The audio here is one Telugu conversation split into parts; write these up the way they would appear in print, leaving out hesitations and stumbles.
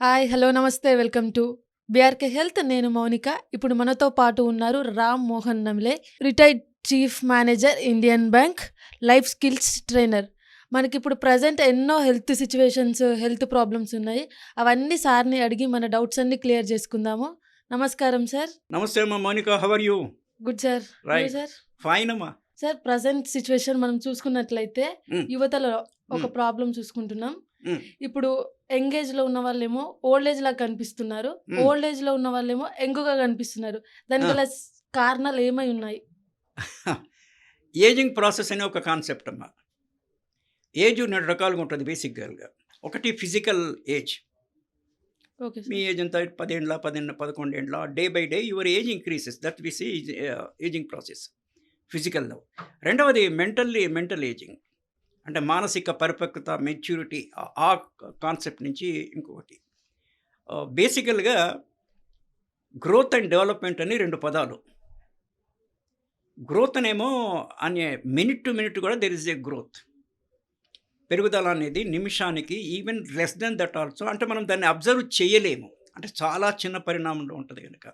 హాయ్! హలో! నమస్తే. Welcome to BRK health. నేను మౌనిక. ఇప్పుడు మనతో పాటు ఉన్నారు Ram Mohan Namle, retired chief manager, Indian bank, life skills trainer. మనకిప్పుడు ప్రెజెంట్ ఎన్నో హెల్త్ సిట్యుయేషన్స్, హెల్త్ ప్రాబ్లమ్స్ ఉన్నాయి. అవన్నీ సార్‌ని అడిగి మన డౌట్స్ అన్నీ క్లియర్ చేసుకుందాము. నమస్కారం సార్. నమస్తే అమ్మా Mounika, how are you? Good sir. You right, sir? Fine అమ్మా. సార్ ప్రెజెంట్ సిట్యుయేషన్ మనం చూసుకున్నట్లయితే ఉమ్, యువతలో ఒక ఉమ్, ప్రాబ్లమ్ చూసుకుంటున్నాం. ఉమ్, ఇప్పుడు యంగ్ ఏజ్‌లో ఉన్న వాళ్ళేమో ఓల్డ్ ఏజ్ లాగా కనిపిస్తున్నారు. ఉమ్. ఓల్డ్ ఏజ్‌లో ఉన్న వాళ్ళేమో యంగ్‌గా కనిపిస్తున్నారు. దానికి ఆ, గల కారణాలు ఏమై ఉన్నాయి? ఏజింగ్ ప్రాసెస్ అనే ఒక కాన్సెప్ట్ అమ్మా. ఏజ్ 2 రకాలుగా ఉంటుంది బేసిక్గా. ఒకటి ఫిజికల్ ఏజ్. ఓకే మీ సార్. ఏజ్ ఎంత? 10 ఏండ్ల, 11 ఏండ్ల, day by day your age increases. That we see aging process ఫిజికల్లో. రెండవది మెంటల్ ఏజింగ్, అంటే మానసిక పరిపక్వత, మెచ్యూరిటీ. ఆ కాన్సెప్ట్ నుంచి ఇంకొకటి. బేసికల్గా గ్రోత్ అండ్ డెవలప్మెంట్ అని 2 పదాలు. గ్రోత్ అనేమో అనే మినిట్ టు మినిట్ కూడా దెర్ ఇస్ ఏ గ్రోత్. పెరుగుదల అనేది నిమిషానికి, even less than that also. అంటే మనం దాన్ని అబ్జర్వ్ చేయలేము, అంటే చాలా చిన్న పరిణామంలో ఉంటుంది కనుక.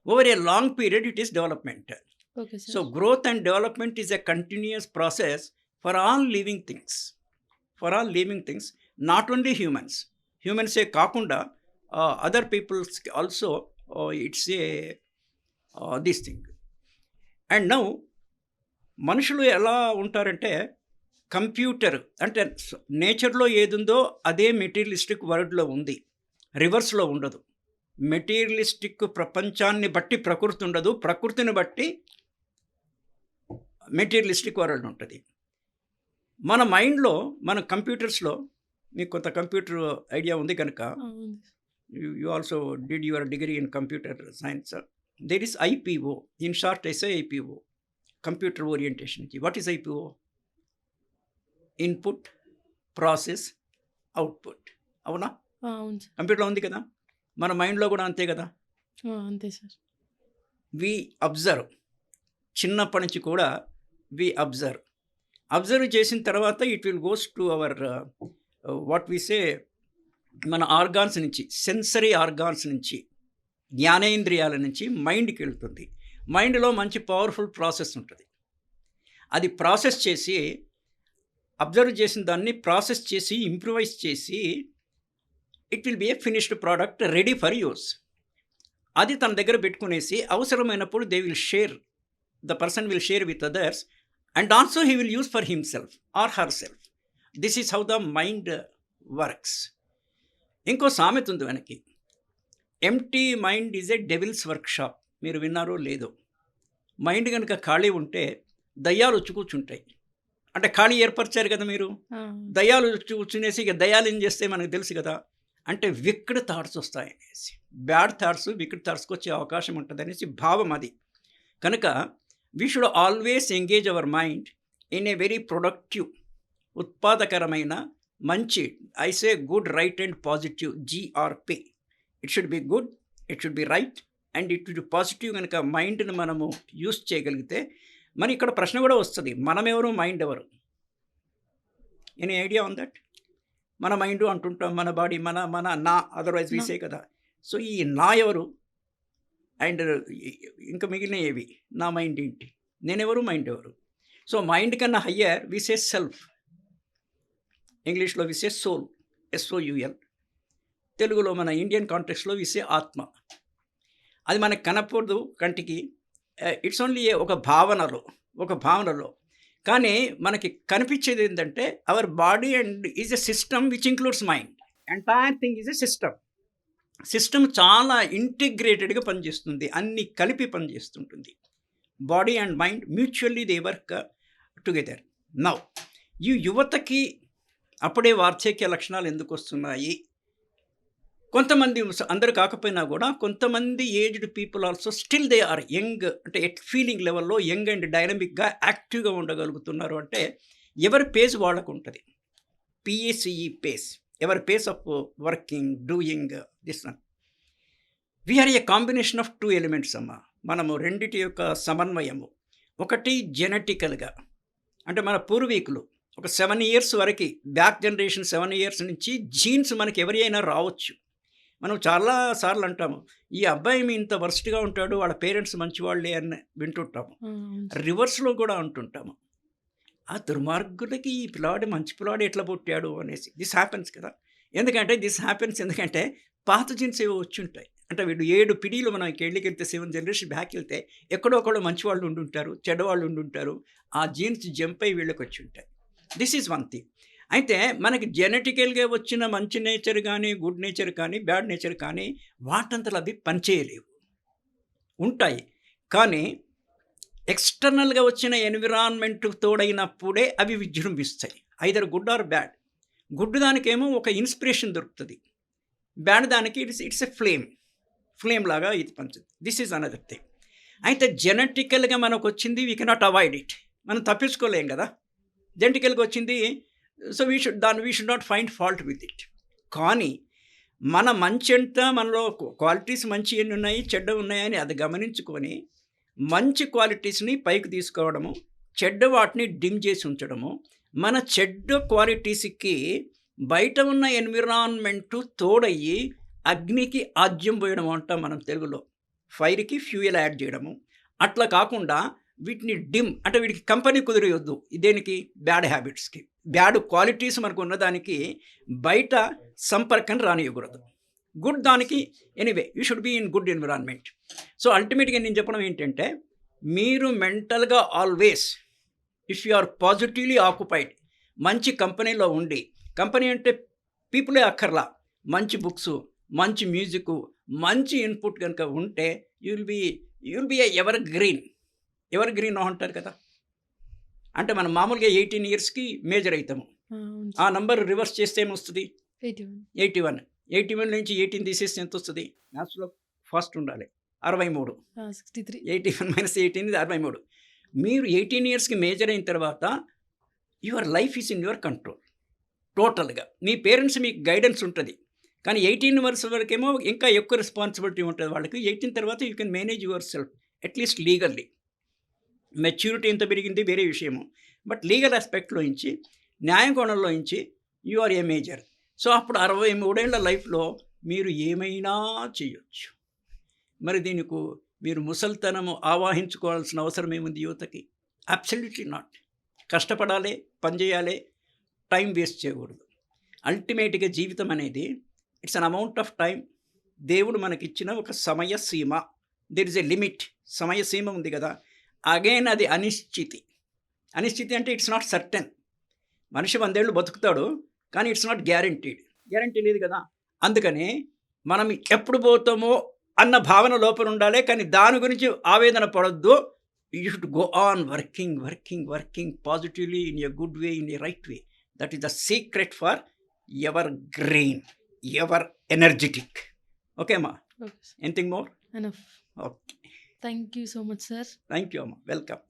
Over a long period it is development. Okay so sir. Growth and development is a continuous process for all living things. Not only హ్యూమన్సే కాకుండా other peoples also. It's a this thing. And now మనుషులు ఎలా ఉంటారంటే, కంప్యూటర్ అంటే నేచర్లో ఏదుందో అదే మెటీరియలిస్టిక్ వరల్డ్లో ఉంది, రివర్స్లో ఉండదు. మెటీరియలిస్టిక్ ప్రపంచాన్ని బట్టి ప్రకృతి ఉండదు, ప్రకృతిని బట్టి మెటీరియలిస్టిక్ వరల్డ్ ఉంటుంది. మన మైండ్లో, మన కంప్యూటర్స్లో, మీకు కొంత కంప్యూటర్ ఐడియా ఉంది కనుక, అవును. You also did your degree in computer science. There is IPO, in short as IPO, computer ఓరియంటేషన్కి. What is IPO? Input, process, output. అవునా? అవును సార్. కంప్యూటర్లో ఉంది కదా, మన మైండ్లో కూడా అంతే కదా. అంతే సార్. వి అబ్జర్వ్, చిన్నప్పటి నుంచి కూడా వి అబ్జర్వ్ చేసిన తర్వాత it will goes to our what we say, మన ఆర్గాన్స్ నుంచి, సెన్సరీ ఆర్గాన్స్ నుంచి, జ్ఞానేంద్రియాల నుంచి మైండ్కి వెళ్తుంది. మైండ్లో మంచి పవర్ఫుల్ ప్రాసెస్ ఉంటుంది. అది ప్రాసెస్ చేసి, అబ్జర్వ్ చేసిన దాన్ని ప్రాసెస్ చేసి, ఇంప్రూవైజ్ చేసి, it will be A finished product ready for use. అది తన దగ్గర పెట్టుకునేసి అవసరమైనప్పుడు the person will share with others, and also he will use for himself or her self. This is how the mind works. ఇంకో సామెత ఉంది వెనక్కి, empty mind is a devils workshop. మీరు విన్నారో లేదో. మైండ్ కనుక ఖాళీ ఉంటే దయ్యాలు వచ్చి కూర్చుంటాయి. అంటే ఖాళీ ఏర్పరిచారు కదా మీరు, దయ్యాలు వచ్చి కూర్చునేసి ఇక దయ్యాలు ఏం చేస్తే మనకు తెలుసు కదా. అంటే విక్డ్ థాట్స్ వస్తాయనేసి, బ్యాడ్ థాట్స్ విక్డ్ థాట్స్కి వచ్చే అవకాశం ఉంటుంది అనేసి భావం అది. కనుక we should always engage our mind in a very productive, ఉత్పాదకరమైన, మంచి, I say good, right and positive, GRP. It should be good, it should be right and it should be positive. కనుక మైండ్ని మనము యూస్ చేయగలిగితే, మరి ఇక్కడ ప్రశ్న కూడా వస్తుంది, మనమెవరు, మైండ్ ఎవరు? Any idea on that? మన మైండ్ అంటుంటాం, మన బాడీ, నా అదర్వైజ్ వీసే కదా. సో ఈ నా ఎవరు, అండ్ ఇంకా మిగిలిన ఏవి, నా మైండ్ ఏంటి, నేనెవరు, మైండ్ ఎవరు? సో మైండ్ కన్నా హయ్యర్ వీసే సెల్ఫ్. ఇంగ్లీష్లో వీసే సోల్, SOUL. తెలుగులో మన ఇండియన్ కాంటెక్స్లో వీసే ఆత్మ. అది మనకు కనపడదు కంటికి, ఇట్స్ ఓన్లీ ఒక భావనలో. కానీ మనకి కనిపించేది ఏంటంటే, our body and is a system which includes mind. Entire thing is a system చాలా ఇంటిగ్రేటెడ్గా పనిచేస్తుంది, అన్ని కలిపి పనిచేస్తుంటుంది. Body and mind mutually they work together. Now ఈ యువతకి అప్పుడే వార్ధక్య లక్షణాలు ఎందుకు వస్తున్నాయి? కొంతమంది, అందరు కాకపోయినా కూడా కొంతమంది aged people also still they are young, అంటే ఫీలింగ్ లెవెల్లో యంగ్ అండ్ డైనమిక్గా యాక్టివ్గా ఉండగలుగుతున్నారు. అంటే ఎవరి పేస్ వాళ్ళకు ఉంటుంది, PACE పేస్, ఎవరి pace of working, doing this one. We are a combination of 2 elements అమ్మ. మనము రెండిటి యొక్క సమన్వయము. ఒకటి జెనెటికల్గా, అంటే మన పూర్వీకులు ఒక 7 years వరకు, బ్యాక్ జనరేషన్ 7 years నుంచి జీన్స్ మనకి ఎవరి అయినా రావచ్చు. మనం చాలా సార్లు అంటాము, ఈ అబ్బాయి మీ ఇంత వర్స్ట్‌గా ఉంటాడు, వాళ్ళ పేరెంట్స్ మంచివాళ్ళే అని వింటుంటాము. అవును సార్. రివర్స్‌లో కూడా అంటుంటాము. ఆ దుర్మార్గుడికి ఈ పిల్లాడు మంచి పిల్లాడు ఎట్లా పుట్టాడు అనేసి. దిస్ హ్యాపెన్స్ కదా! ఎందుకంటే పాత జీన్స్ ఏవో వచ్చుంటాయి. అంటే వీళ్ళు 7 పీఢీలు మనం ఇంకెళ్ళకెళ్తే 7 జనరేషన్ బ్యాకెళ్తే ఎక్కడో ఒకళ్ళు మంచివాళ్ళు ఉండుంటారు, చెడ్డవాళ్ళు ఉండుంటారు. ఆ జీన్స్ జంప్ అయ్యి వీళ్ళకొచ్చుంటాయి. This is one thing. అయితే మనకి జెనెటికల్‌గా వచ్చిన మంచి నేచర్ గానీ, గుడ్ నేచర్ కానీ, బ్యాడ్ నేచర్ కానీ వాటంతట అవి పనిచేయలేవు. ఉంటాయి. కానీ ఎక్స్‌టర్నల్‌గా వచ్చిన ఎన్విరాన్మెంట్ తోడైనప్పుడే అవి విజృంభిస్తాయి. Either good or bad. Good దానికేమో ఒక ఇన్‌స్పిరేషన్ దొరుకుతది. బ్యాడ్ దానికి ఇట్స్ ఎ ఫ్లేమ్ లాగా ఇది పనిచేస్తుంది. This is another thing. అయితే జెనెటికల్‌గా మనకొచ్చింది వి కెనాట్ అవాయిడ్ ఇట్. మనం తప్పించుకోలేం కదా! జెనెటికల్‌గా వచ్చింది. So we should not find fault with it. కానీ మన మంచి ఎంత, మనలో క్వాలిటీస్ మంచి ఎన్ని ఉన్నాయి, చెడ్డవి ఉన్నాయని అది గమనించుకొని మంచి క్వాలిటీస్‌ని పైకి తీసుకోవడము, చెడ్డ వాటిని డిమ్ చేసి ఉంచడము, మన చెడ్డ క్వాలిటీస్‌కి బయట ఉన్న ఎన్విరాన్మెంటు తోడయ్యి అగ్నికి ఆజ్యం పోయడం అంటాం మనం తెలుగులో. ఫైర్‌కి ఫ్యూయల్ యాడ్ చేయడము. అట్లా కాకుండా వీటిని డిమ్ అంటే వీటికి కంపెనీ కుదిరియొద్దు. దేనికి? బ్యాడ్ హ్యాబిట్స్‌కి. బ్యాడ్ క్వాలిటీస్ మనకు ఉన్నదానికి బయట సంపర్కం రానియకూడదు. గుడ్ దానికి anyway you should be in good environment. So అల్టిమేట్‌గా నేను చెప్పడం ఏంటంటే, మీరు మెంటల్‌గా ఆల్వేస్ ఇఫ్ యూ ఆర్ పాజిటివ్‌లీ ఆక్యుపైడ్ మంచి కంపెనీలో ఉండి, కంపెనీ అంటే పీపులే అక్కర్లా, మంచి బుక్సు, మంచి మ్యూజిక్కు, మంచి ఇన్పుట్ కనుక ఉంటే you will be evergreen అంటారు కదా! అంటే మనం మామూలుగా 18 ఇయర్స్‌కి మేజర్ అయితాము. అవును ఆ సార్. నంబర్ రివర్స్ చేస్తే ఏమొస్తది? 81. 81. 81 నుంచి 18 తీసేస్తే ఎంతొస్తది? మ్యాథ్స్‌లో ఫాస్ట్ ఉండాలి. 63. 63. 81 - 18 63. మీరు 18 ఇయర్స్‌కి మేజర్ అయిన తర్వాత your life is in your control టోటల్‌గా. మీ పేరెంట్స్ మీకు గైడెన్స్ ఉంటది. కానీ 18 ఇయర్స్ వరకేమో ఇంకా ఎక్కువ రెస్పాన్సిబిలిటీ ఉంటది వాళ్ళకి. 18 తర్వాత you can manage your self at least legally. Maturity ఎంత పెరిగింది వేరే విషయము. బట్ లీగల్ ఆస్పెక్ట్‌లో నుంచి, న్యాయ కోణంలో నుంచి you are a major. So అప్పుడు 63 ఏళ్ల లైఫ్‌లో మీరు ఏమైనా చేయొచ్చు. మరి దీనికి మీరు ముసలితనము ఆవాహించుకోవాల్సిన అవసరం ఏముంది యువతకి? అబ్సల్యూట్‌లీ నాట్. కష్టపడాలి, పని చేయాలి, టైం వేస్ట్ చేయకూడదు. అల్టిమేట్‌గా జీవితం అనేది it's an amount of time. దేవుడు మనకిచ్చిన ఒక సమయ సీమ. There is a limit. సమయ సీమ ఉంది కదా! అగైన్ అది అనిశ్చితి. అనిశ్చితి అంటే ఇట్స్ నాట్ సర్టెన్. మనిషి 100 ఏళ్ళు బతుకుతాడు. కానీ ఇట్స్ నాట్ గ్యారంటీడ్. గ్యారంటీ లేదు కదా! అందుకని మనం ఎప్పుడు పోతామో అన్న భావన లోపల ఉండాలి. కానీ దాని గురించి ఆవేదన పడొద్దు. You should go on working positively in a good way, in a right way. That is the secret for evergreen, ever energetic. Okay అమ్మా? Okay sir. Anything more? Enough. Okay. Thank you so much sir. Thank you అమ్మా. వెల్కమ్.